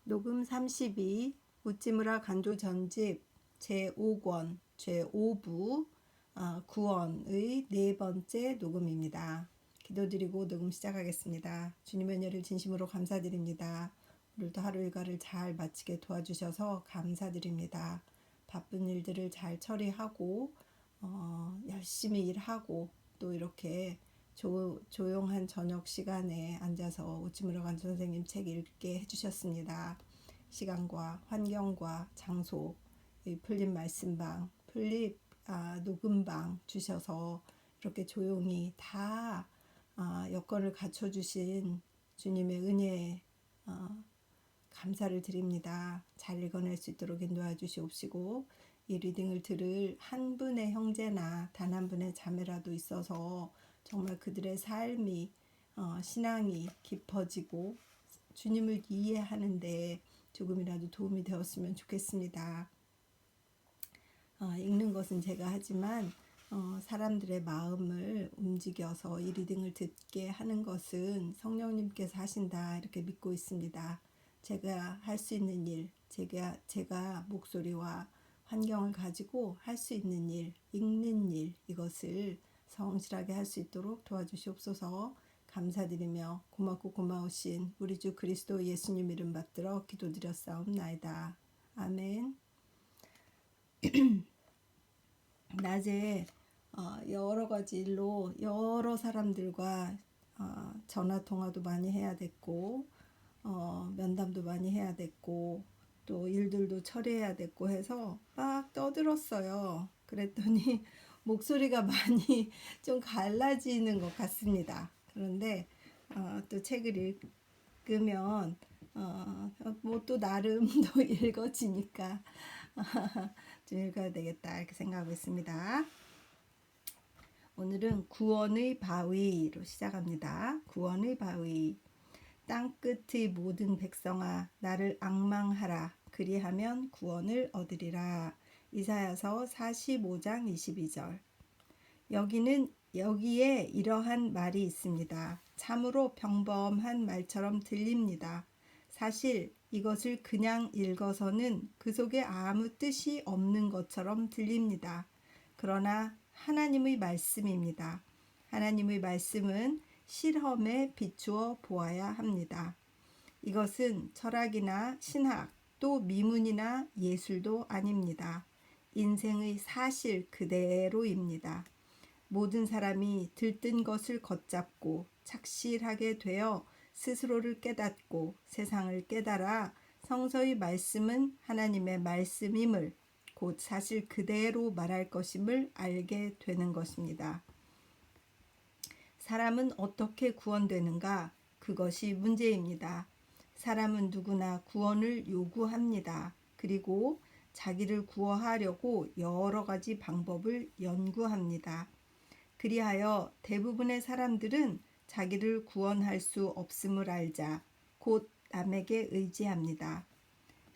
녹음 32 우찌무라 간조 전집 제5권 제5부 구원의 네 번째 녹음입니다. 기도드리고 녹음 시작하겠습니다. 주님의 은혜를 진심으로 감사드립니다. 오늘도 하루 일과를 잘 마치게 도와주셔서 감사드립니다. 바쁜 일들을 잘 처리하고 열심히 일하고 또 이렇게 조용한 저녁 시간에 앉아서 우찌무라 간조 선생님 책 읽게 해주셨습니다. 시간과 환경과 장소, 풀립 말씀방, 풀립 녹음방 주셔서 이렇게 조용히 다 여건을 갖춰주신 주님의 은혜에 감사를 드립니다. 잘 읽어낼 수 있도록 인도해 주시옵시고 이 리딩을 들을 한 분의 형제나 단 한 분의 자매라도 있어서 정말 그들의 삶이 신앙이 깊어지고 주님을 이해하는데 조금이라도 도움이 되었으면 좋겠습니다. 읽는 것은 제가 하지만 사람들의 마음을 움직여서 이 리딩을 듣게 하는 것은 성령님께서 하신다 이렇게 믿고 있습니다. 제가 할 수 있는 일, 제가 목소리와 환경을 가지고 할 수 있는 일, 읽는 일 이것을 성실하게 할 수 있도록 도와주시옵소서. 감사드리며 고맙고 고마우신 우리 주 그리스도 예수님 이름 받들어 기도드렸사옵나이다. 아멘. 낮에 여러 가지 일로 여러 사람들과 전화 통화도 많이 해야 됐고 면담도 많이 해야 됐고 또 일들도 처리해야 됐고 해서 막 떠들었어요. 그랬더니 목소리가 많이 좀 갈라지는 것 같습니다. 그런데 또 책을 읽으면 뭐 또 나름 또 읽어지니까 좀 읽어야 되겠다 이렇게 생각하고 있습니다. 오늘은 구원의 바위로 시작합니다. 구원의 바위. 땅끝의 모든 백성아 나를 앙망하라. 그리하면 구원을 얻으리라. 이사야서 45장 22절. 여기에 이러한 말이 있습니다. 참으로 평범한 말처럼 들립니다. 사실 이것을 그냥 읽어서는 그 속에 아무 뜻이 없는 것처럼 들립니다. 그러나 하나님의 말씀입니다. 하나님의 말씀은 실험에 비추어 보아야 합니다. 이것은 철학이나 신학, 또 미문이나 예술도 아닙니다. 인생의 사실 그대로입니다. 모든 사람이 들뜬 것을 걷잡고 착실하게 되어 스스로를 깨닫고 세상을 깨달아 성서의 말씀은 하나님의 말씀임을 곧 사실 그대로 말할 것임을 알게 되는 것입니다. 사람은 어떻게 구원되는가? 그것이 문제입니다. 사람은 누구나 구원을 요구합니다. 그리고 자기를 구원하려고 여러 가지 방법을 연구합니다. 그리하여 대부분의 사람들은 자기를 구원할 수 없음을 알자 곧 남에게 의지합니다.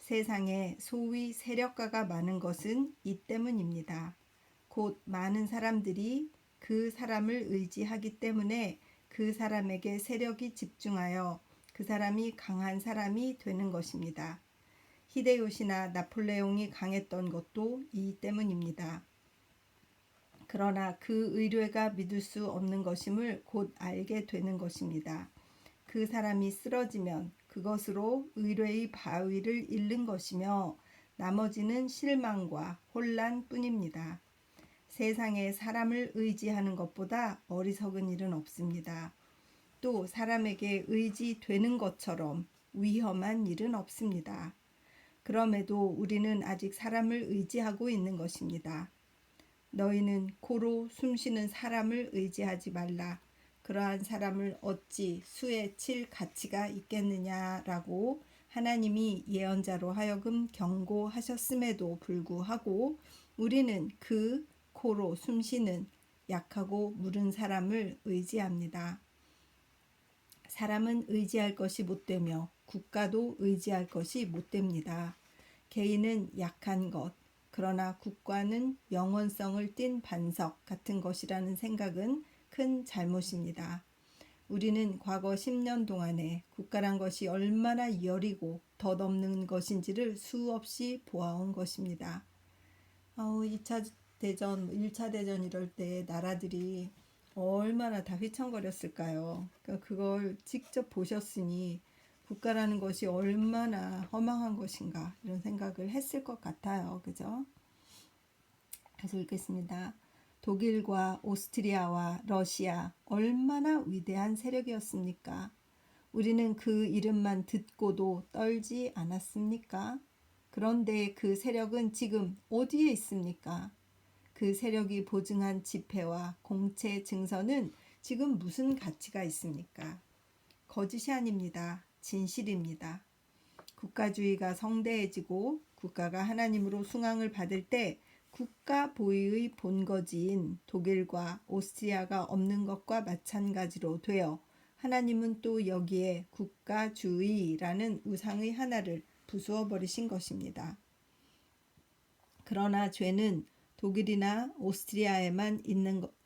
세상에 소위 세력가가 많은 것은 이 때문입니다. 곧 많은 사람들이 그 사람을 의지하기 때문에 그 사람에게 세력이 집중하여 그 사람이 강한 사람이 되는 것입니다. 히데요시나 나폴레옹이 강했던 것도 이 때문입니다. 그러나 그 의뢰가 믿을 수 없는 것임을 곧 알게 되는 것입니다. 그 사람이 쓰러지면 그것으로 의뢰의 바위를 잃는 것이며 나머지는 실망과 혼란뿐입니다. 세상에 사람을 의지하는 것보다 어리석은 일은 없습니다. 또 사람에게 의지되는 것처럼 위험한 일은 없습니다. 그럼에도 우리는 아직 사람을 의지하고 있는 것입니다. 너희는 코로 숨쉬는 사람을 의지하지 말라. 그러한 사람을 어찌 수에 칠 가치가 있겠느냐라고 하나님이 예언자로 하여금 경고하셨음에도 불구하고 우리는 그 코로 숨쉬는 약하고 무른 사람을 의지합니다. 사람은 의지할 것이 못되며 국가도 의지할 것이 못됩니다. 개인은 약한 것, 그러나 국가는 영원성을 띤 반석 같은 것이라는 생각은 큰 잘못입니다. 우리는 과거 10년 동안에 국가란 것이 얼마나 여리고 덧없는 것인지를 수없이 보아온 것입니다. 2차 대전, 1차 대전 이럴 때 나라들이 얼마나 다 휘청거렸을까요? 그러니까 그걸 직접 보셨으니 국가라는 것이 얼마나 허망한 것인가 이런 생각을 했을 것 같아요. 그죠? 그래서 읽겠습니다. 독일과 오스트리아와 러시아 얼마나 위대한 세력이었습니까? 우리는 그 이름만 듣고도 떨지 않았습니까? 그런데 그 세력은 지금 어디에 있습니까? 그 세력이 보증한 지폐와 공채 증서는 지금 무슨 가치가 있습니까? 거짓이 아닙니다. 진실입니다. 국가주의가 성대해지고 국가가 하나님으로 숭앙을 받을 때 국가 보위의 본거지인 독일과 오스트리아가 없는 것과 마찬가지로 되어 하나님은 또 여기에 국가주의라는 우상의 하나를 부수어 버리신 것입니다. 그러나 죄는 독일이나 오스트리아에만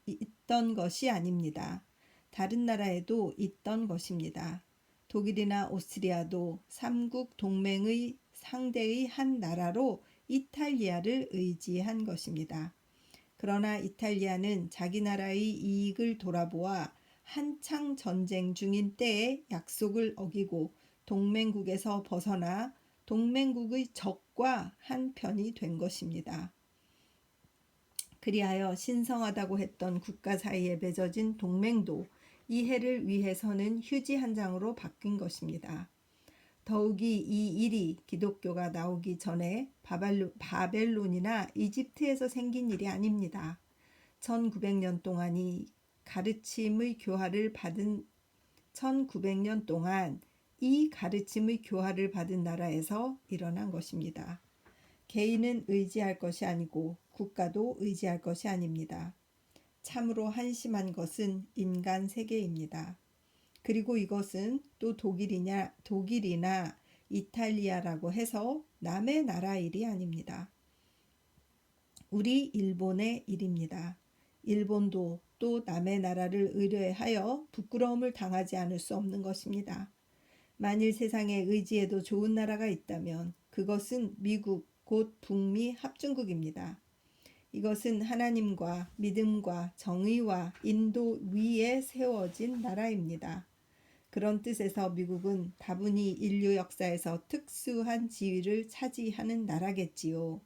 있던 것이 아닙니다. 다른 나라에도 있던 것입니다. 독일이나 오스트리아도 삼국 동맹의 상대의 한 나라로 이탈리아를 의지한 것입니다. 그러나 이탈리아는 자기 나라의 이익을 돌아보아 한창 전쟁 중인 때에 약속을 어기고 동맹국에서 벗어나 동맹국의 적과 한 편이 된 것입니다. 그리하여 신성하다고 했던 국가 사이에 맺어진 동맹도 이해를 위해서는 휴지 한 장으로 바뀐 것입니다. 더욱이 이 일이 기독교가 나오기 전에 바벨론이나 이집트에서 생긴 일이 아닙니다. 1900년 동안이 가르침의 교화를 받은 1900년 동안 이 가르침의 교화를 받은 나라에서 일어난 것입니다. 개인은 의지할 것이 아니고 국가도 의지할 것이 아닙니다. 참으로 한심한 것은 인간 세계입니다. 그리고 이것은 또 독일이나 이탈리아라고 해서 남의 나라 일이 아닙니다. 우리 일본의 일입니다. 일본도 또 남의 나라를 의뢰하여 부끄러움을 당하지 않을 수 없는 것입니다. 만일 세상에 의지해도 좋은 나라가 있다면 그것은 미국 곧 북미 합중국입니다. 이것은 하나님과 믿음과 정의와 인도 위에 세워진 나라입니다. 그런 뜻에서 미국은 다분히 인류 역사에서 특수한 지위를 차지하는 나라겠지요.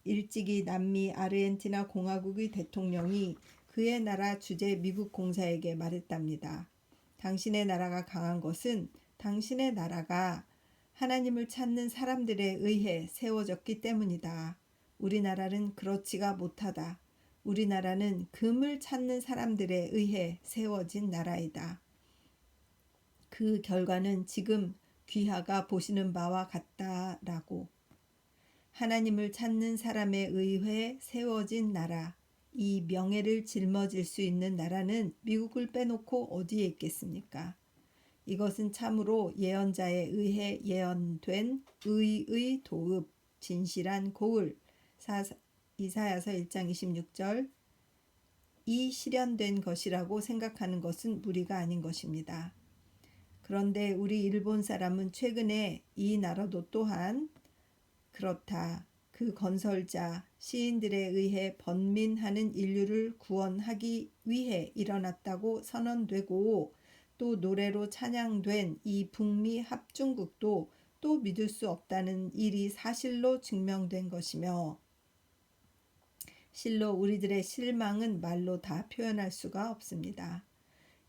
일찍이 남미 아르헨티나 공화국의 대통령이 그의 나라 주재 미국 공사에게 말했답니다. 당신의 나라가 강한 것은 당신의 나라가 하나님을 찾는 사람들에 의해 세워졌기 때문이다. 우리나라는 그렇지가 못하다. 우리나라는 금을 찾는 사람들에 의해 세워진 나라이다. 그 결과는 지금 귀하가 보시는 바와 같다라고. 하나님을 찾는 사람에 의해 세워진 나라, 이 명예를 짊어질 수 있는 나라는 미국을 빼놓고 어디에 있겠습니까? 이것은 참으로 예언자에 의해 예언된 의의 도읍, 진실한 고을, 이사야서 1장 26절, 이 실현된 것이라고 생각하는 것은 무리가 아닌 것입니다. 그런데 우리 일본 사람은 최근에 이 나라도 또한 그렇다. 그 건설자, 시인들에 의해 번민하는 인류를 구원하기 위해 일어났다고 선언되고 또 노래로 찬양된 이 북미 합중국도 또 믿을 수 없다는 일이 사실로 증명된 것이며 실로 우리들의 실망은 말로 다 표현할 수가 없습니다.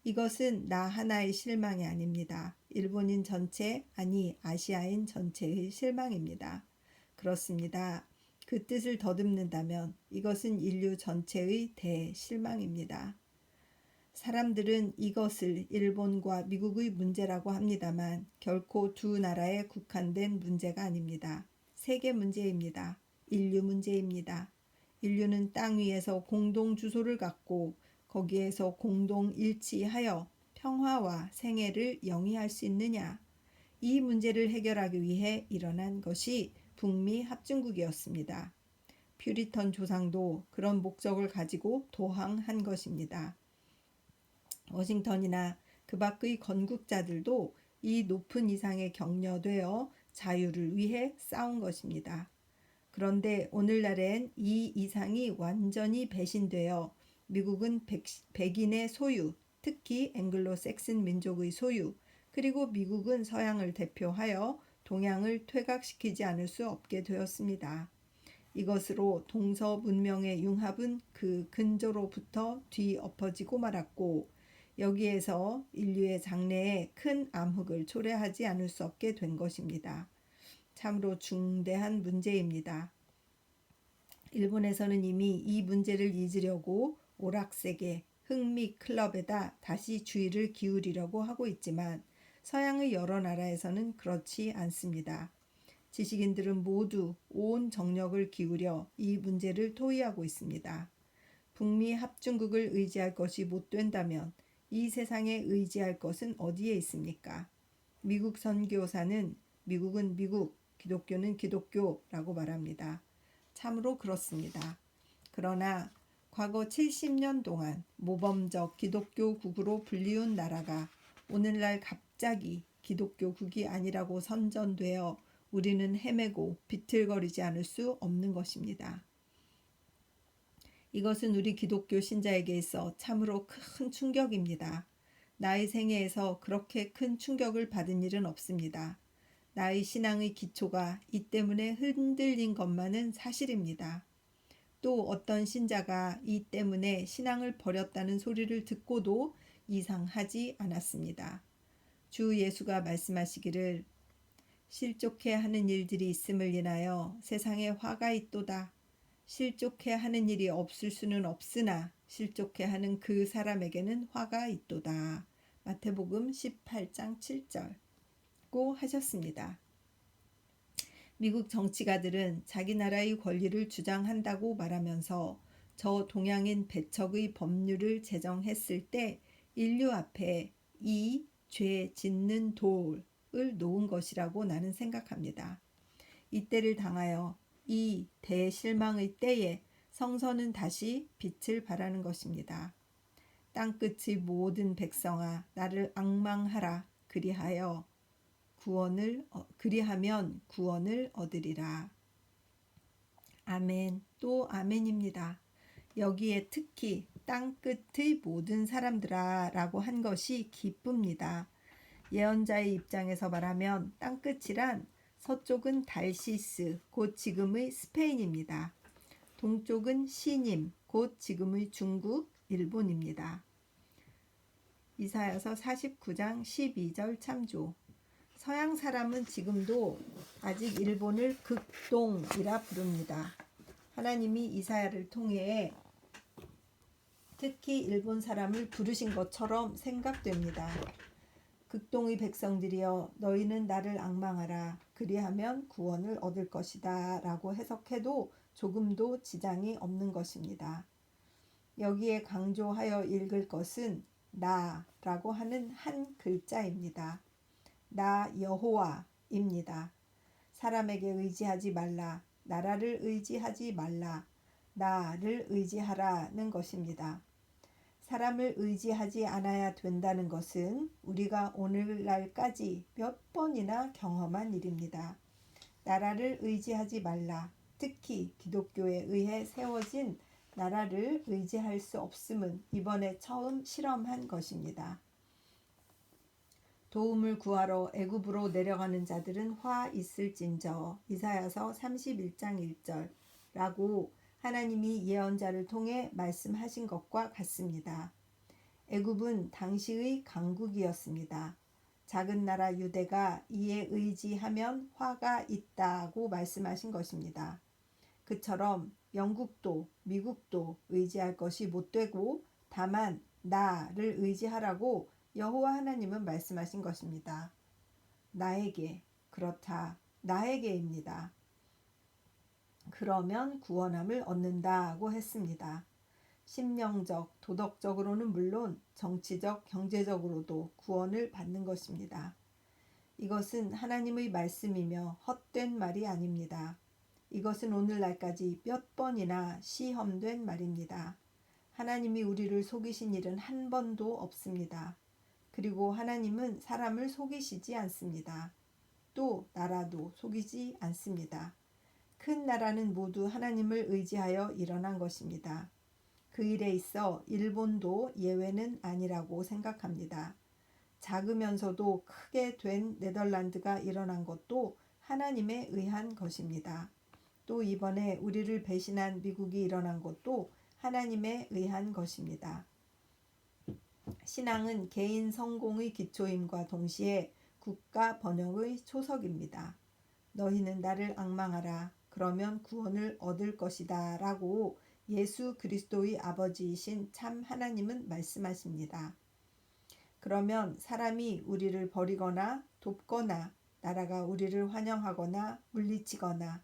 이것은 나 하나의 실망이 아닙니다. 일본인 전체, 아니 아시아인 전체의 실망입니다. 그렇습니다. 그 뜻을 더듬는다면 이것은 인류 전체의 대실망입니다. 사람들은 이것을 일본과 미국의 문제라고 합니다만 결코 두 나라에 국한된 문제가 아닙니다. 세계 문제입니다. 인류 문제입니다. 인류는 땅 위에서 공동 주소를 갖고 거기에서 공동 일치하여 평화와 생애를 영위할 수 있느냐? 이 문제를 해결하기 위해 일어난 것이 북미 합중국이었습니다. 퓨리턴 조상도 그런 목적을 가지고 도항한 것입니다. 워싱턴이나 그 밖의 건국자들도 이 높은 이상에 격려되어 자유를 위해 싸운 것입니다. 그런데 오늘날엔 이 이상이 완전히 배신되어 미국은 백인의 소유, 특히 앵글로색슨 민족의 소유, 그리고 미국은 서양을 대표하여 동양을 퇴각시키지 않을 수 없게 되었습니다. 이것으로 동서 문명의 융합은 그 근저로부터 뒤엎어지고 말았고, 여기에서 인류의 장래에 큰 암흑을 초래하지 않을 수 없게 된 것입니다. 참으로 중대한 문제입니다. 일본에서는 이미 이 문제를 잊으려고 오락세계, 흥미 클럽에다 다시 주의를 기울이려고 하고 있지만 서양의 여러 나라에서는 그렇지 않습니다. 지식인들은 모두 온 정력을 기울여 이 문제를 토의하고 있습니다. 북미 합중국을 의지할 것이 못 된다면 이 세상에 의지할 것은 어디에 있습니까? 미국 선교사는 미국은 미국, 기독교는 기독교라고 말합니다. 참으로 그렇습니다. 그러나 과거 70년 동안 모범적 기독교국으로 불리운 나라가 오늘날 갑자기 기독교국이 아니라고 선전되어 우리는 헤매고 비틀거리지 않을 수 없는 것입니다. 이것은 우리 기독교 신자에게 있어 참으로 큰 충격입니다. 나의 생애에서 그렇게 큰 충격을 받은 일은 없습니다. 나의 신앙의 기초가 이 때문에 흔들린 것만은 사실입니다. 또 어떤 신자가 이 때문에 신앙을 버렸다는 소리를 듣고도 이상하지 않았습니다. 주 예수가 말씀하시기를 실족해 하는 일들이 있음을 인하여 세상에 화가 있도다. 실족해 하는 일이 없을 수는 없으나 실족해 하는 그 사람에게는 화가 있도다. 마태복음 18장 7절고 하셨습니다. 미국 정치가들은 자기 나라의 권리를 주장한다고 말하면서 저 동양인 배척의 법률을 제정했을 때 인류 앞에 이 죄 짓는 돌을 놓은 것이라고 나는 생각합니다. 이때를 당하여 이 대실망의 때에 성서는 다시 빛을 발하는 것입니다. 땅끝의 모든 백성아 나를 앙망하라. 그리하면 구원을 얻으리라. 아멘 또 아멘입니다. 여기에 특히 땅끝의 모든 사람들아 라고 한 것이 기쁩니다. 예언자의 입장에서 말하면 땅끝이란 서쪽은 달시스 곧 지금의 스페인입니다. 동쪽은 시님 곧 지금의 중국, 일본입니다. 이사야서 49장 12절 참조. 서양 사람은 지금도 아직 일본을 극동이라 부릅니다. 하나님이 이사야를 통해 특히 일본 사람을 부르신 것처럼 생각됩니다. 극동의 백성들이여 너희는 나를 앙망하라. 그리하면 구원을 얻을 것이다 라고 해석해도 조금도 지장이 없는 것입니다. 여기에 강조하여 읽을 것은 나라고 하는 한 글자입니다. 나 여호와입니다. 사람에게 의지하지 말라. 나라를 의지하지 말라. 나를 의지하라는 것입니다. 사람을 의지하지 않아야 된다는 것은 우리가 오늘날까지 몇 번이나 경험한 일입니다. 나라를 의지하지 말라. 특히 기독교에 의해 세워진 나라를 의지할 수 없음은 이번에 처음 실험한 것입니다. 도움을 구하러 애굽으로 내려가는 자들은 화 있을진저 이사야서 31장 1절라고 하나님이 예언자를 통해 말씀하신 것과 같습니다. 애굽은 당시의 강국이었습니다. 작은 나라 유대가 이에 의지하면 화가 있다고 말씀하신 것입니다. 그처럼 영국도 미국도 의지할 것이 못되고 다만 나를 의지하라고 여호와 하나님은 말씀하신 것입니다. 나에게, 그렇다, 나에게입니다. 그러면 구원함을 얻는다고 했습니다. 심령적, 도덕적으로는 물론 정치적, 경제적으로도 구원을 받는 것입니다. 이것은 하나님의 말씀이며 헛된 말이 아닙니다. 이것은 오늘날까지 몇 번이나 시험된 말입니다. 하나님이 우리를 속이신 일은 한 번도 없습니다. 그리고 하나님은 사람을 속이시지 않습니다. 또 나라도 속이지 않습니다. 큰 나라는 모두 하나님을 의지하여 일어난 것입니다. 그 일에 있어 일본도 예외는 아니라고 생각합니다. 작으면서도 크게 된 네덜란드가 일어난 것도 하나님에 의한 것입니다. 또 이번에 우리를 배신한 미국이 일어난 것도 하나님에 의한 것입니다. 신앙은 개인 성공의 기초임과 동시에 국가 번영의 초석입니다. 너희는 나를 앙망하라. 그러면 구원을 얻을 것이다. 라고 예수 그리스도의 아버지이신 참 하나님은 말씀하십니다. 그러면 사람이 우리를 버리거나 돕거나 나라가 우리를 환영하거나 물리치거나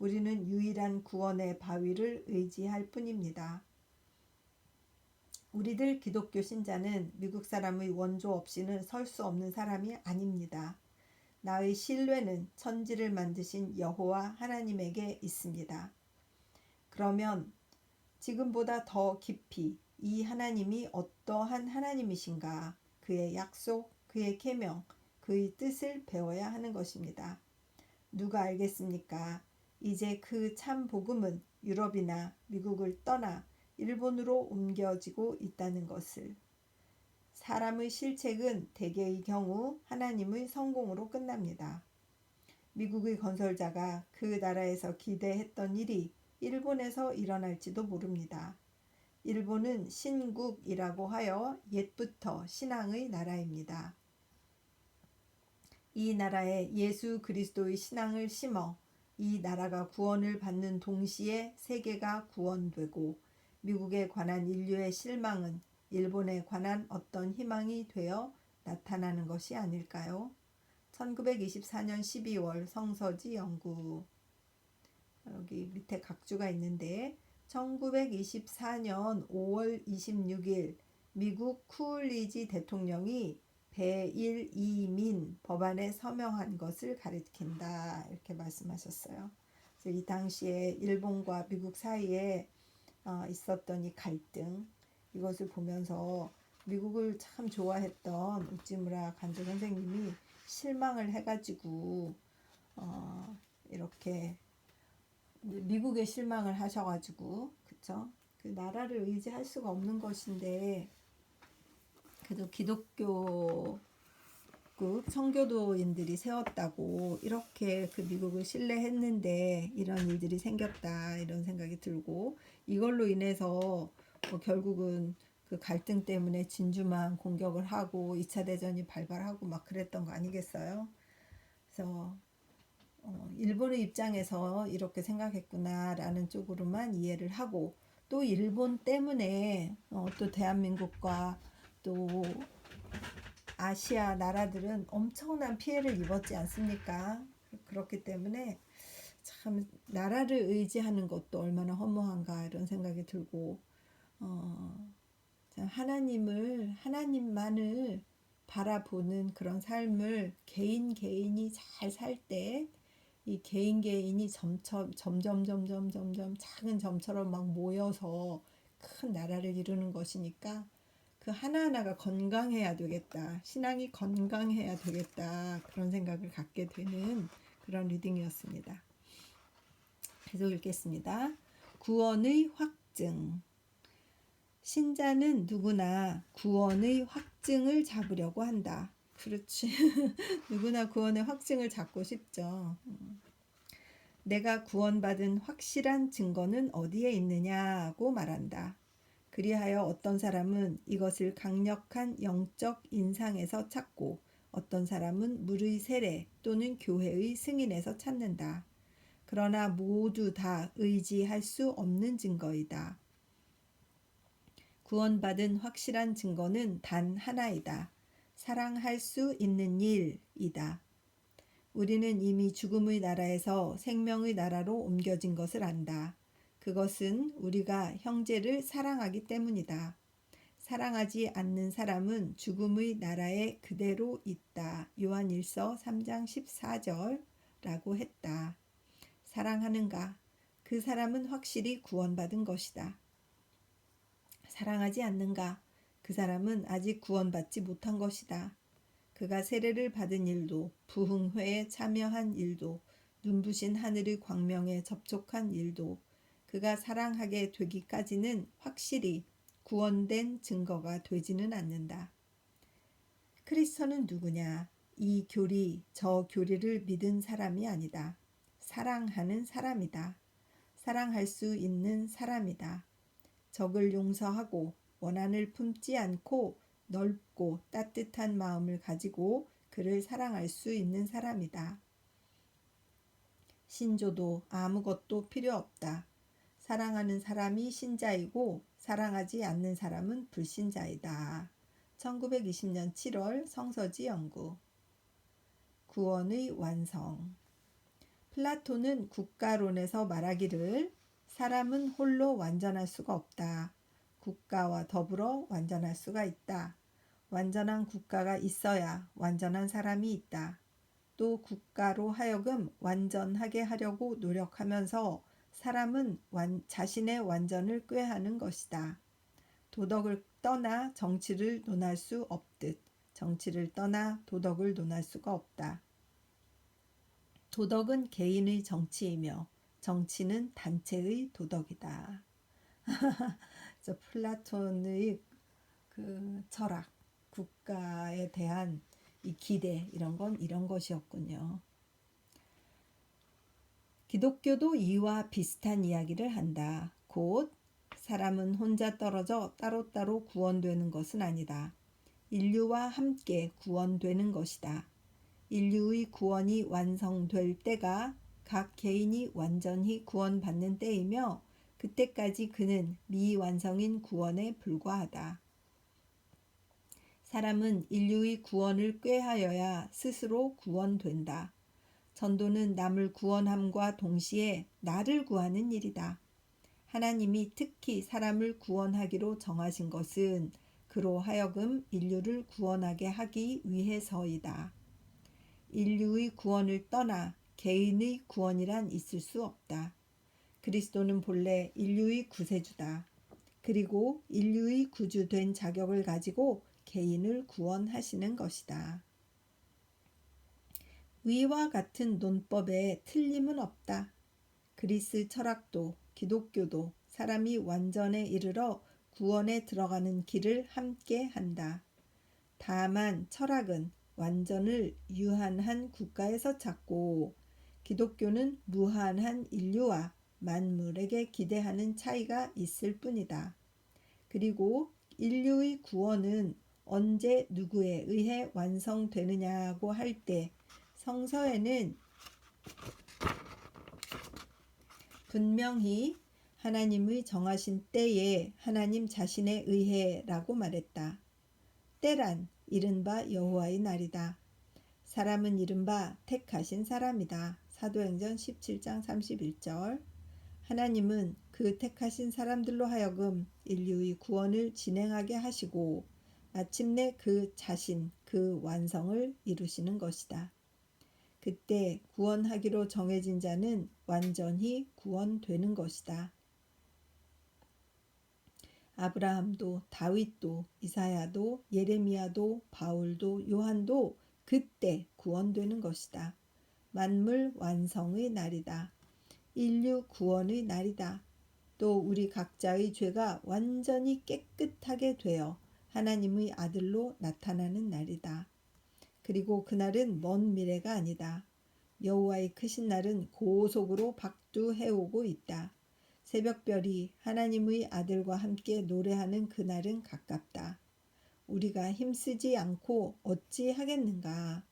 우리는 유일한 구원의 바위를 의지할 뿐입니다. 우리들 기독교 신자는 미국 사람의 원조 없이는 설 수 없는 사람이 아닙니다. 나의 신뢰는 천지를 만드신 여호와 하나님에게 있습니다. 그러면 지금보다 더 깊이 이 하나님이 어떠한 하나님이신가, 그의 약속, 그의 계명, 그의 뜻을 배워야 하는 것입니다. 누가 알겠습니까? 이제 그 참 복음은 유럽이나 미국을 떠나 일본으로 옮겨지고 있다는 것을. 사람의 실책은 대개의 경우 하나님의 성공으로 끝납니다. 미국의 건설자가 그 나라에서 기대했던 일이 일본에서 일어날지도 모릅니다. 일본은 신국이라고 하여 옛부터 신앙의 나라입니다. 이 나라에 예수 그리스도의 신앙을 심어 이 나라가 구원을 받는 동시에 세계가 구원되고 미국에 관한 인류의 실망은 일본에 관한 어떤 희망이 되어 나타나는 것이 아닐까요? 1924년 12월 성서지 연구. 여기 밑에 각주가 있는데 1924년 5월 26일 미국 쿠울리지 대통령이 배일 이민 법안에 서명한 것을 가리킨다 이렇게 말씀하셨어요. 그래서 이 당시에 일본과 미국 사이에 있었던 이 갈등, 이것을 보면서 미국을 참 좋아했던 우찌무라 간조 선생님이 실망을 해가지고 이렇게 미국에 실망을 하셔가지고, 그쵸? 그 나라를 의지할 수가 없는 것인데 그래도 기독교국 청교도인들이 세웠다고 이렇게 그 미국을 신뢰했는데 이런 일들이 생겼다 이런 생각이 들고, 이걸로 인해서 결국은 그 갈등 때문에 진주만 공격을 하고 2차 대전이 발발하고 막 그랬던 거 아니겠어요? 그래서 일본의 입장에서 이렇게 생각했구나라는 쪽으로만 이해를 하고, 또 일본 때문에 또 대한민국과 또 아시아 나라들은 엄청난 피해를 입었지 않습니까? 그렇기 때문에 참 나라를 의지하는 것도 얼마나 허무한가 이런 생각이 들고, 하나님만을 바라보는 그런 삶을 개인이 잘 살 때 이 개인이 점점 작은 점처럼 막 모여서 큰 나라를 이루는 것이니까 그 하나하나가 건강해야 되겠다. 신앙이 건강해야 되겠다. 그런 생각을 갖게 되는 그런 리딩이었습니다. 계속 읽겠습니다. 구원의 확증. 신자는 누구나 구원의 확증을 잡으려고 한다. 그렇지. 누구나 구원의 확증을 잡고 싶죠. 내가 구원받은 확실한 증거는 어디에 있느냐고 말한다. 그리하여 어떤 사람은 이것을 강력한 영적 인상에서 찾고 어떤 사람은 물의 세례 또는 교회의 승인에서 찾는다. 그러나 모두 다 의지할 수 없는 증거이다. 구원받은 확실한 증거는 단 하나이다. 사랑할 수 있는 일이다. 우리는 이미 죽음의 나라에서 생명의 나라로 옮겨진 것을 안다. 그것은 우리가 형제를 사랑하기 때문이다. 사랑하지 않는 사람은 죽음의 나라에 그대로 있다. 요한일서 3장 14절라고 했다. 사랑하는가? 그 사람은 확실히 구원받은 것이다. 사랑하지 않는가? 그 사람은 아직 구원받지 못한 것이다. 그가 세례를 받은 일도, 부흥회에 참여한 일도, 눈부신 하늘의 광명에 접촉한 일도, 그가 사랑하게 되기까지는 확실히 구원된 증거가 되지는 않는다. 크리스천은 누구냐? 이 교리, 저 교리를 믿은 사람이 아니다. 사랑하는 사람이다. 사랑할 수 있는 사람이다. 적을 용서하고 원한을 품지 않고 넓고 따뜻한 마음을 가지고 그를 사랑할 수 있는 사람이다. 신조도 아무것도 필요 없다. 사랑하는 사람이 신자이고 사랑하지 않는 사람은 불신자이다. 1920년 7월 성서지 연구. 구원의 완성. 플라톤은 국가론에서 말하기를 사람은 홀로 완전할 수가 없다. 국가와 더불어 완전할 수가 있다. 완전한 국가가 있어야 완전한 사람이 있다. 또 국가로 하여금 완전하게 하려고 노력하면서 사람은 자신의 완전을 꾀하는 것이다. 도덕을 떠나 정치를 논할 수 없듯 정치를 떠나 도덕을 논할 수가 없다. 도덕은 개인의 정치이며 정치는 단체의 도덕이다. 플라톤의 그 철학, 국가에 대한 이 기대 이런 건 이런 것이었군요. 기독교도 이와 비슷한 이야기를 한다. 곧 사람은 혼자 떨어져 따로따로 구원되는 것은 아니다. 인류와 함께 구원되는 것이다. 인류의 구원이 완성될 때가 각 개인이 완전히 구원받는 때이며 그때까지 그는 미완성인 구원에 불과하다. 사람은 인류의 구원을 꾀하여야 스스로 구원된다. 전도는 남을 구원함과 동시에 나를 구하는 일이다. 하나님이 특히 사람을 구원하기로 정하신 것은 그로 하여금 인류를 구원하게 하기 위해서이다. 인류의 구원을 떠나 개인의 구원이란 있을 수 없다. 그리스도는 본래 인류의 구세주다. 그리고 인류의 구주된 자격을 가지고 개인을 구원하시는 것이다. 위와 같은 논법에 틀림은 없다. 그리스 철학도 기독교도 사람이 완전에 이르러 구원에 들어가는 길을 함께 한다. 다만 철학은 완전을 유한한 국가에서 찾고 기독교는 무한한 인류와 만물에게 기대하는 차이가 있을 뿐이다. 그리고 인류의 구원은 언제 누구에 의해 완성되느냐고 할 때 성서에는 분명히 하나님의 정하신 때에 하나님 자신에 의해라고 말했다. 때란 이른바 여호와의 날이다. 사람은 이른바 택하신 사람이다. 사도행전 17장 31절. 하나님은 그 택하신 사람들로 하여금 인류의 구원을 진행하게 하시고 마침내 그 자신, 그 완성을 이루시는 것이다. 그때 구원하기로 정해진 자는 완전히 구원되는 것이다. 아브라함도 다윗도 이사야도 예레미야도 바울도 요한도 그때 구원되는 것이다. 만물 완성의 날이다. 인류 구원의 날이다. 또 우리 각자의 죄가 완전히 깨끗하게 되어 하나님의 아들로 나타나는 날이다. 그리고 그날은 먼 미래가 아니다. 여호와의 크신 날은 고속으로 박두해오고 있다. 새벽별이 하나님의 아들과 함께 노래하는 그날은 가깝다. 우리가 힘쓰지 않고 어찌 하겠는가?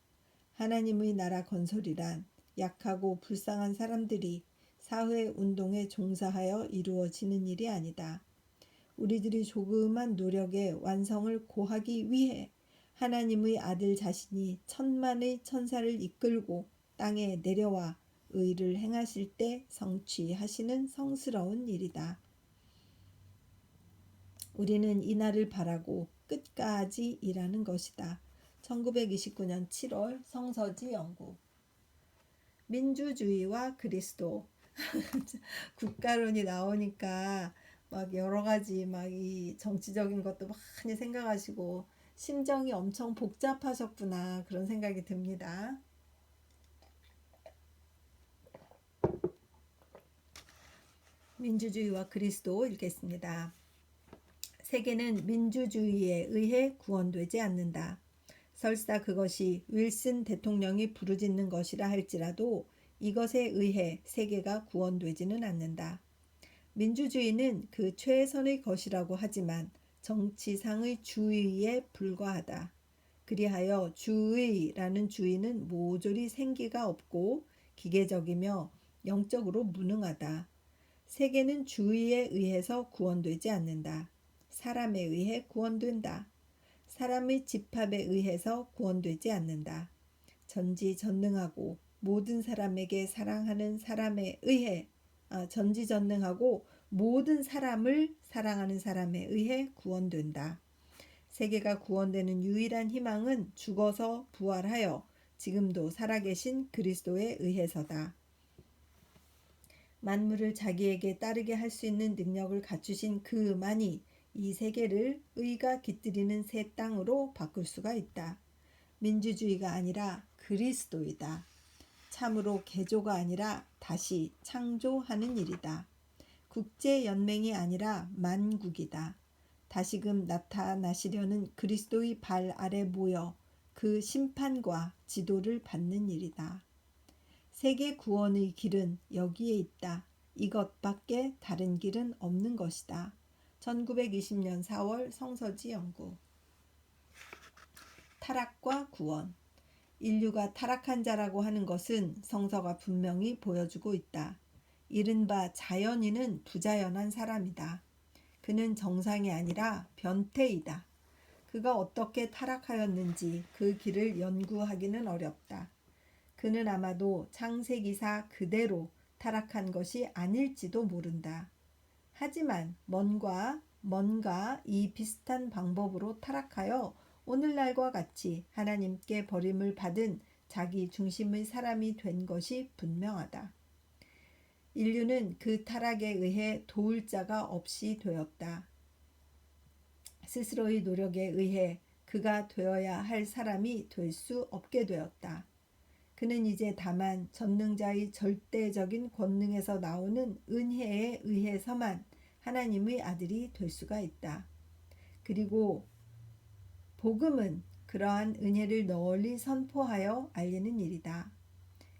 하나님의 나라 건설이란 약하고 불쌍한 사람들이 사회운동에 종사하여 이루어지는 일이 아니다. 우리들이 조그만 노력의 완성을 고하기 위해 하나님의 아들 자신이 천만의 천사를 이끌고 땅에 내려와 의를 행하실 때 성취하시는 성스러운 일이다. 우리는 이 날을 바라고 끝까지 일하는 것이다. 1929년 7월 성서지 연구. 민주주의와 그리스도. 국가론이 나오니까 막 여러 가지 막 이 정치적인 것도 많이 생각하시고 심정이 엄청 복잡하셨구나 그런 생각이 듭니다. 민주주의와 그리스도 읽겠습니다. 세계는 민주주의에 의해 구원되지 않는다. 설사 그것이 윌슨 대통령이 부르짖는 것이라 할지라도 이것에 의해 세계가 구원되지는 않는다. 민주주의는 그 최선의 것이라고 하지만 정치상의 주의에 불과하다. 그리하여 주의라는 주의는 모조리 생기가 없고 기계적이며 영적으로 무능하다. 세계는 주의에 의해서 구원되지 않는다. 사람에 의해 구원된다. 사람의 집합에 의해서 구원되지 않는다. 전지전능하고 모든 사람에게 사랑하는 사람에 의해 전지전능하고 모든 사람을 사랑하는 사람에 의해 구원된다. 세계가 구원되는 유일한 희망은 죽어서 부활하여 지금도 살아계신 그리스도에 의해서다. 만물을 자기에게 따르게 할 수 있는 능력을 갖추신 그만이 이 세계를 의가 깃들이는 새 땅으로 바꿀 수가 있다. 민주주의가 아니라 그리스도이다. 참으로 개조가 아니라 다시 창조하는 일이다. 국제연맹이 아니라 만국이다. 다시금 나타나시려는 그리스도의 발 아래 모여 그 심판과 지도를 받는 일이다. 세계 구원의 길은 여기에 있다. 이것밖에 다른 길은 없는 것이다. 1920년 4월 성서지 연구. 타락과 구원. 인류가 타락한 자라고 하는 것은 성서가 분명히 보여주고 있다. 이른바 자연인은 부자연한 사람이다. 그는 정상이 아니라 변태이다. 그가 어떻게 타락하였는지 그 길을 연구하기는 어렵다. 그는 아마도 창세기사 그대로 타락한 것이 아닐지도 모른다. 하지만 뭔가 이 비슷한 방법으로 타락하여 오늘날과 같이 하나님께 버림을 받은 자기 중심의 사람이 된 것이 분명하다. 인류는 그 타락에 의해 도울 자가 없이 되었다. 스스로의 노력에 의해 그가 되어야 할 사람이 될 수 없게 되었다. 그는 이제 다만 전능자의 절대적인 권능에서 나오는 은혜에 의해서만 하나님의 아들이 될 수가 있다. 그리고 복음은 그러한 은혜를 널리 선포하여 알리는 일이다.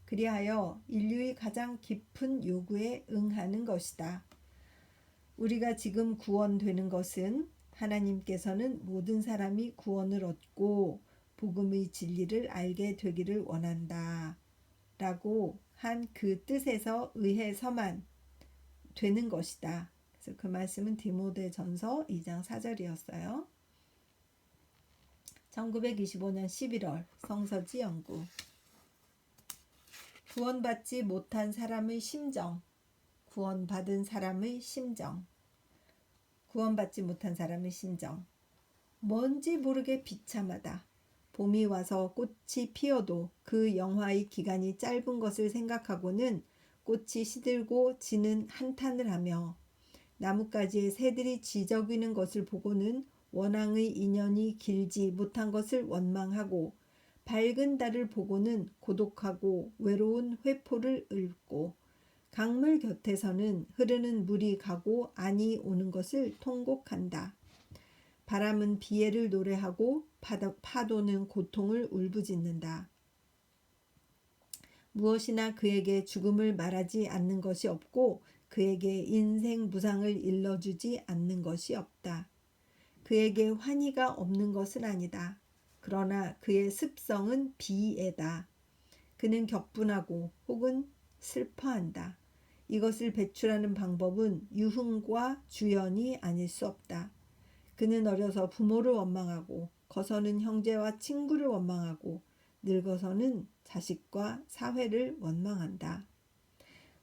그리하여 인류의 가장 깊은 요구에 응하는 것이다. 우리가 지금 구원되는 것은 하나님께서는 모든 사람이 구원을 얻고 복음의 진리를 알게 되기를 원한다. 라고 한 그 뜻에서 의해서만 되는 것이다. 그래서 그 말씀은 디모데전서 2장 4절이었어요. 1925년 11월 성서지 연구. 구원받지 못한 사람의 심정. 구원받은 사람의 심정. 구원받지 못한 사람의 심정. 뭔지 모르게 비참하다. 봄이 와서 꽃이 피어도 그 영화의 기간이 짧은 것을 생각하고는 꽃이 시들고 지는 한탄을 하며 나뭇가지에 새들이 지저귀는 것을 보고는 원앙의 인연이 길지 못한 것을 원망하고 밝은 달을 보고는 고독하고 외로운 회포를 읊고 강물 곁에서는 흐르는 물이 가고 안이 오는 것을 통곡한다. 바람은 비애를 노래하고 파도는 고통을 울부짖는다. 무엇이나 그에게 죽음을 말하지 않는 것이 없고 그에게 인생 무상을 일러주지 않는 것이 없다. 그에게 환희가 없는 것은 아니다. 그러나 그의 습성은 비애다. 그는 격분하고 혹은 슬퍼한다. 이것을 배출하는 방법은 유흥과 주연이 아닐 수 없다. 그는 어려서 부모를 원망하고 커서는 형제와 친구를 원망하고 늙어서는 자식과 사회를 원망한다.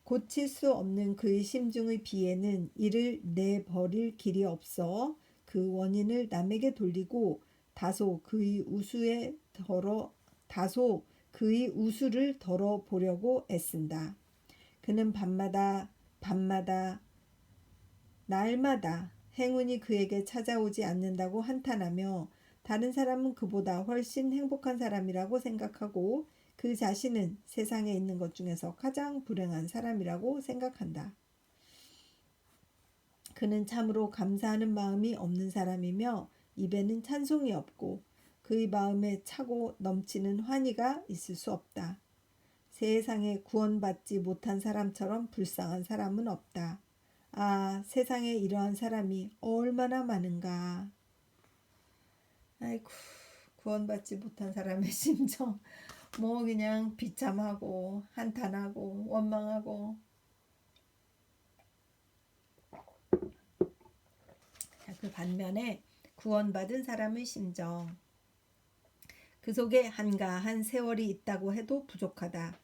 고칠 수 없는 그의 심중의 비애는 이를 내버릴 길이 없어 그 원인을 남에게 돌리고 다소 그의 우수를 덜어 보려고 애쓴다. 그는 밤마다 날마다 행운이 그에게 찾아오지 않는다고 한탄하며 다른 사람은 그보다 훨씬 행복한 사람이라고 생각하고 그 자신은 세상에 있는 것 중에서 가장 불행한 사람이라고 생각한다. 그는 참으로 감사하는 마음이 없는 사람이며 입에는 찬송이 없고 그의 마음에 차고 넘치는 환희가 있을 수 없다. 세상에 구원받지 못한 사람처럼 불쌍한 사람은 없다. 아, 세상에 이러한 사람이 얼마나 많은가. 아이고, 구원받지 못한 사람의 심정. 뭐 그냥 비참하고 한탄하고 원망하고. 자, 그 반면에 구원받은 사람의 심정. 그 속에 한가한 세월이 있다고 해도 부족하다.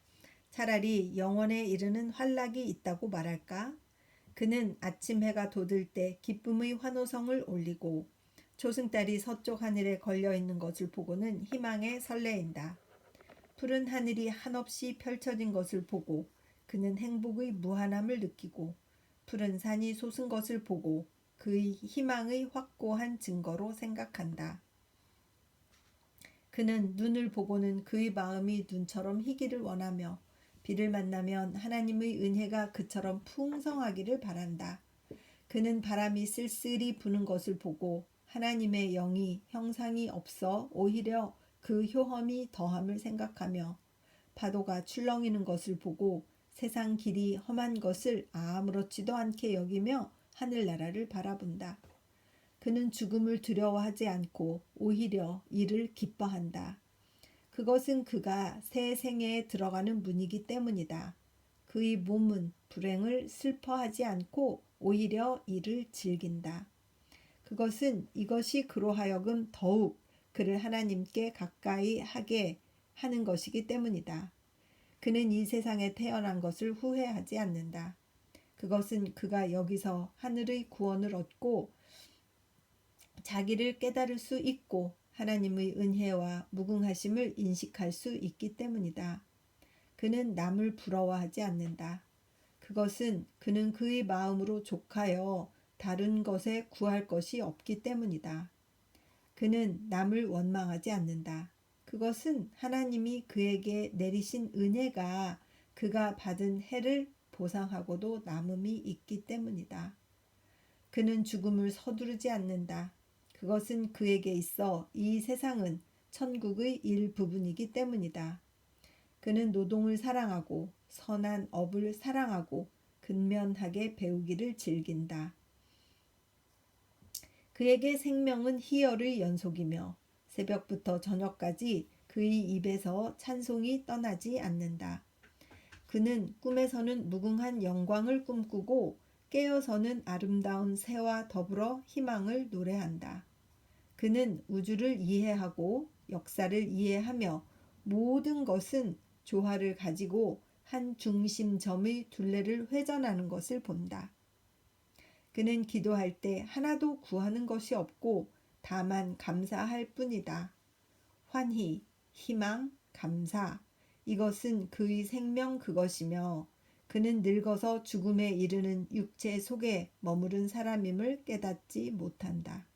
차라리 영원에 이르는 환락이 있다고 말할까? 그는 아침 해가 돋을 때 기쁨의 환호성을 올리고 초승달이 서쪽 하늘에 걸려있는 것을 보고는 희망에 설레인다. 푸른 하늘이 한없이 펼쳐진 것을 보고 그는 행복의 무한함을 느끼고 푸른 산이 솟은 것을 보고 그의 희망의 확고한 증거로 생각한다. 그는 눈을 보고는 그의 마음이 눈처럼 희기를 원하며 비를 만나면 하나님의 은혜가 그처럼 풍성하기를 바란다. 그는 바람이 쓸쓸히 부는 것을 보고 하나님의 영이 형상이 없어 오히려 그 효험이 더함을 생각하며 파도가 출렁이는 것을 보고 세상 길이 험한 것을 아무렇지도 않게 여기며 하늘나라를 바라본다. 그는 죽음을 두려워하지 않고 오히려 이를 기뻐한다. 그것은 그가 새 생애에 들어가는 문이기 때문이다. 그의 몸은 불행을 슬퍼하지 않고 오히려 이를 즐긴다. 그것은 이것이 그로 하여금 더욱 그를 하나님께 가까이 하게 하는 것이기 때문이다. 그는 이 세상에 태어난 것을 후회하지 않는다. 그것은 그가 여기서 하늘의 구원을 얻고 자기를 깨달을 수 있고 하나님의 은혜와 무궁하심을 인식할 수 있기 때문이다. 그는 남을 부러워하지 않는다. 그것은 그는 그의 마음으로 족하여 다른 것에 구할 것이 없기 때문이다. 그는 남을 원망하지 않는다. 그것은 하나님이 그에게 내리신 은혜가 그가 받은 해를 보상하고도 남음이 있기 때문이다. 그는 죽음을 서두르지 않는다. 그것은 그에게 있어 이 세상은 천국의 일부분이기 때문이다. 그는 노동을 사랑하고 선한 업을 사랑하고 근면하게 배우기를 즐긴다. 그에게 생명은 희열의 연속이며 새벽부터 저녁까지 그의 입에서 찬송이 떠나지 않는다. 그는 꿈에서는 무궁한 영광을 꿈꾸고 깨어서는 아름다운 새와 더불어 희망을 노래한다. 그는 우주를 이해하고 역사를 이해하며 모든 것은 조화를 가지고 한 중심점의 둘레를 회전하는 것을 본다. 그는 기도할 때 하나도 구하는 것이 없고 다만 감사할 뿐이다. 환희, 희망, 감사, 이것은 그의 생명 그것이며 그는 늙어서 죽음에 이르는 육체 속에 머무른 사람임을 깨닫지 못한다.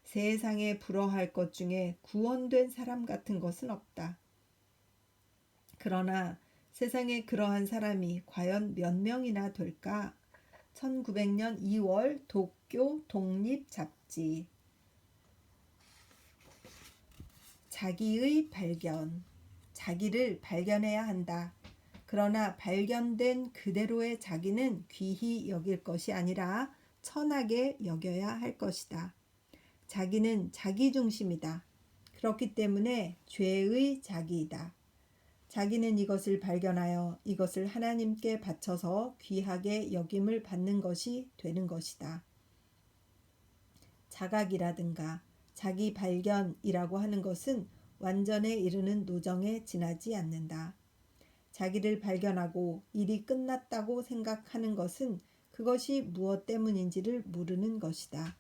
세상에 부러워할 것 중에 구원된 사람 같은 것은 없다. 그러나 세상에 그러한 사람이 과연 몇 명이나 될까? 1900년 2월 도쿄 독립 잡지. 자기의 발견. 자기를 발견해야 한다. 그러나 발견된 그대로의 자기는 귀히 여길 것이 아니라 천하게 여겨야 할 것이다. 자기는 자기 중심이다. 그렇기 때문에 죄의 자기이다. 자기는 이것을 발견하여 이것을 하나님께 바쳐서 귀하게 여김을 받는 것이 되는 것이다. 자각이라든가 자기 발견이라고 하는 것은 완전에 이르는 노정에 지나지 않는다. 자기를 발견하고 일이 끝났다고 생각하는 것은 그것이 무엇 때문인지를 모르는 것이다.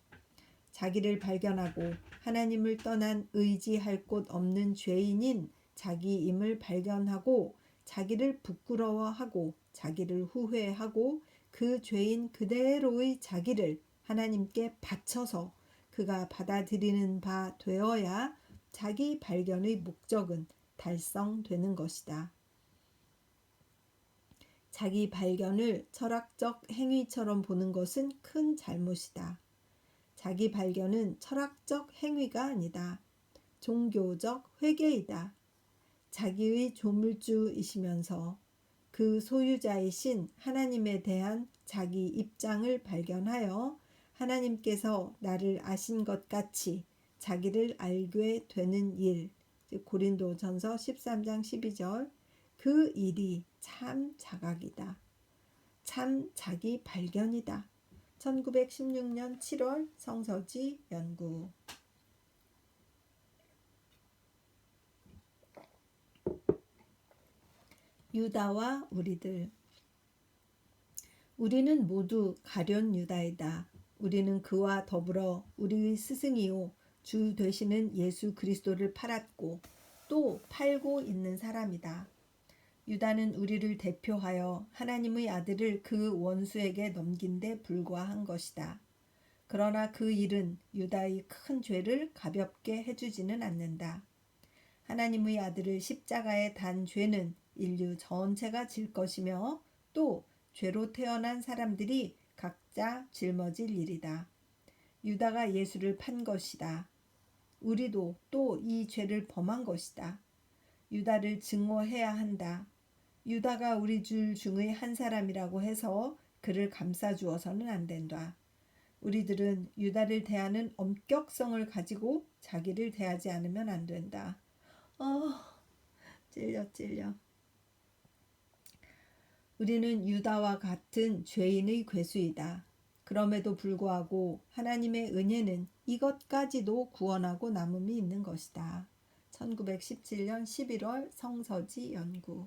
자기를 발견하고 하나님을 떠난 의지할 곳 없는 죄인인 자기임을 발견하고 자기를 부끄러워하고 자기를 후회하고 그 죄인 그대로의 자기를 하나님께 바쳐서 그가 받아들이는 바 되어야 자기 발견의 목적은 달성되는 것이다. 자기 발견을 철학적 행위처럼 보는 것은 큰 잘못이다. 자기 발견은 철학적 행위가 아니다. 종교적 회개이다. 자기의 조물주이시면서 그 소유자이신 하나님에 대한 자기 입장을 발견하여 하나님께서 나를 아신 것 같이 자기를 알게 되는 일, 즉 고린도전서 13장 12절, 그 일이 참 자각이다. 참 자기 발견이다. 1916년 7월 성서지 연구. 유다와 우리들. 우리는 모두 가룟 유다이다. 우리는 그와 더불어 우리의 스승이요 주 되시는 예수 그리스도를 팔았고 또 팔고 있는 사람이다. 유다는 우리를 대표하여 하나님의 아들을 그 원수에게 넘긴 데 불과한 것이다. 그러나 그 일은 유다의 큰 죄를 가볍게 해주지는 않는다. 하나님의 아들을 십자가에 단 죄는 인류 전체가 질 것이며 또 죄로 태어난 사람들이 각자 짊어질 일이다. 유다가 예수를 판 것이다. 우리도 또 이 죄를 범한 것이다. 유다를 증오해야 한다. 유다가 우리 줄 중의 한 사람이라고 해서 그를 감싸주어서는 안 된다. 우리들은 유다를 대하는 엄격성을 가지고 자기를 대하지 않으면 안 된다. 찔려. 우리는 유다와 같은 죄인의 괴수이다. 그럼에도 불구하고 하나님의 은혜는 이것까지도 구원하고 남음이 있는 것이다. 1917년 11월 성서지 연구.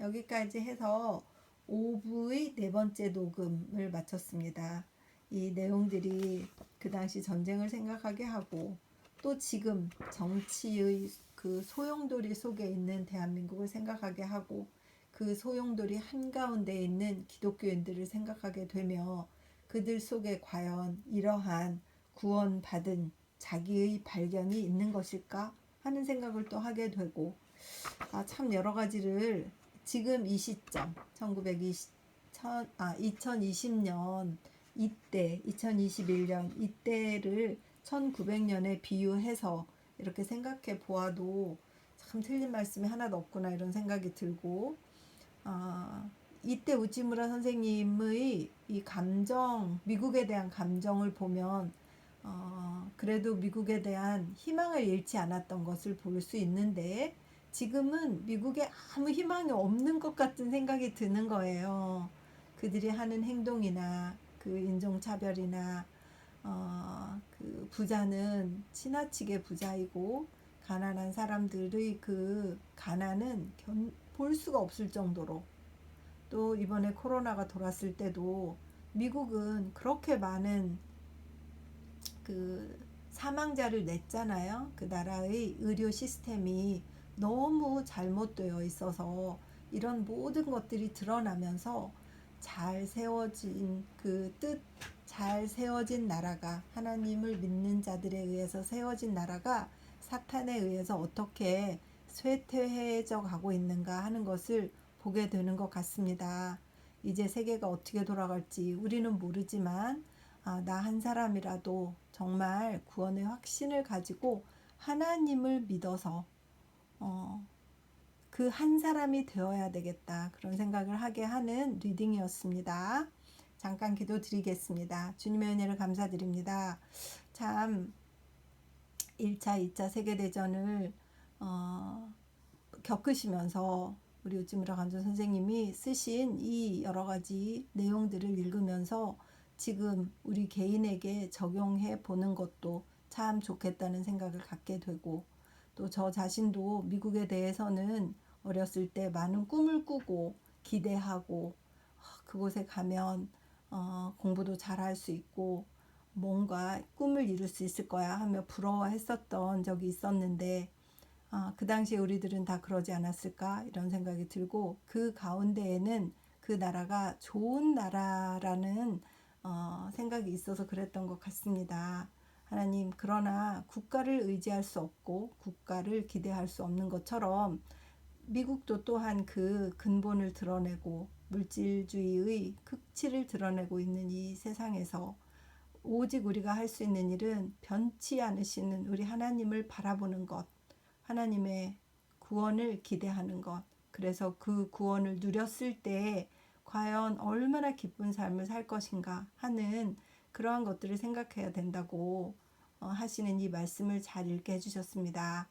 여기까지 해서 5부의 네 번째 녹음을 마쳤습니다. 이 내용들이 그 당시 전쟁을 생각하게 하고 또 지금 정치의 그 소용돌이 속에 있는 대한민국을 생각하게 하고 그 소용돌이 한가운데 있는 기독교인들을 생각하게 되며 그들 속에 과연 이러한 구원받은 자기의 발견이 있는 것일까 하는 생각을 또 하게 되고 참 여러 가지를 지금 이 시점 2020년 이때 2021년 이때를 1900년에 비유해서 이렇게 생각해 보아도 참 틀린 말씀이 하나도 없구나 이런 생각이 들고 이때 우찌무라 선생님의 이 감정, 미국에 대한 감정을 보면 그래도 미국에 대한 희망을 잃지 않았던 것을 볼 수 있는데 지금은 미국에 아무 희망이 없는 것 같은 생각이 드는 거예요. 그들이 하는 행동이나 그 인종차별이나 그 부자는 지나치게 부자이고 가난한 사람들의 그 가난은 볼 수가 없을 정도로 또 이번에 코로나가 돌았을 때도 미국은 그렇게 많은 그 사망자를 냈잖아요. 그 나라의 의료 시스템이 너무 잘못되어 있어서 이런 모든 것들이 드러나면서 잘 세워진 잘 세워진 나라가 하나님을 믿는 자들에 의해서 세워진 나라가 사탄에 의해서 어떻게 쇠퇴해져 가고 있는가 하는 것을 보게 되는 것 같습니다. 이제 세계가 어떻게 돌아갈지 우리는 모르지만 나 한 사람이라도 정말 구원의 확신을 가지고 하나님을 믿어서 그 한 사람이 되어야 되겠다 그런 생각을 하게 하는 리딩이었습니다. 잠깐 기도 드리겠습니다. 주님의 은혜를 감사드립니다. 참 1차, 2차 세계대전을 겪으시면서 우리 우찌무라 간주 선생님이 쓰신 이 여러 가지 내용들을 읽으면서 지금 우리 개인에게 적용해 보는 것도 참 좋겠다는 생각을 갖게 되고 또 저 자신도 미국에 대해서는 어렸을 때 많은 꿈을 꾸고 기대하고 그곳에 가면 공부도 잘할 수 있고 뭔가 꿈을 이룰 수 있을 거야 하며 부러워했었던 적이 있었는데 그 당시에 우리들은 다 그러지 않았을까 이런 생각이 들고 그 가운데에는 그 나라가 좋은 나라라는 생각이 있어서 그랬던 것 같습니다. 하나님, 그러나 국가를 의지할 수 없고 국가를 기대할 수 없는 것처럼 미국도 또한 그 근본을 드러내고 물질주의의 극치를 드러내고 있는 이 세상에서 오직 우리가 할 수 있는 일은 변치 않으시는 우리 하나님을 바라보는 것, 하나님의 구원을 기대하는 것, 그래서 그 구원을 누렸을 때 과연 얼마나 기쁜 삶을 살 것인가 하는 그러한 것들을 생각해야 된다고 하시는 이 말씀을 잘 읽게 해주셨습니다.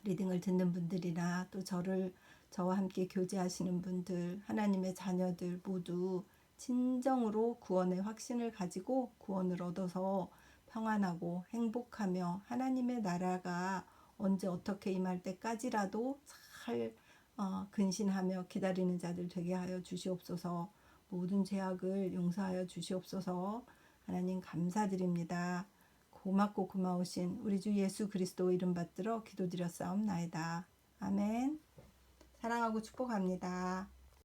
리딩을 듣는 분들이나 또 저와 함께 교제하시는 분들, 하나님의 자녀들 모두 진정으로 구원의 확신을 가지고 구원을 얻어서 평안하고 행복하며 하나님의 나라가 언제 어떻게 임할 때까지라도 잘 근신하며 기다리는 자들 되게 하여 주시옵소서. 모든 죄악을 용서하여 주시옵소서. 하나님 감사드립니다. 고맙고 고마우신 우리 주 예수 그리스도 이름 받들어 기도드렸사옵나이다. 아멘. 사랑하고 축복합니다.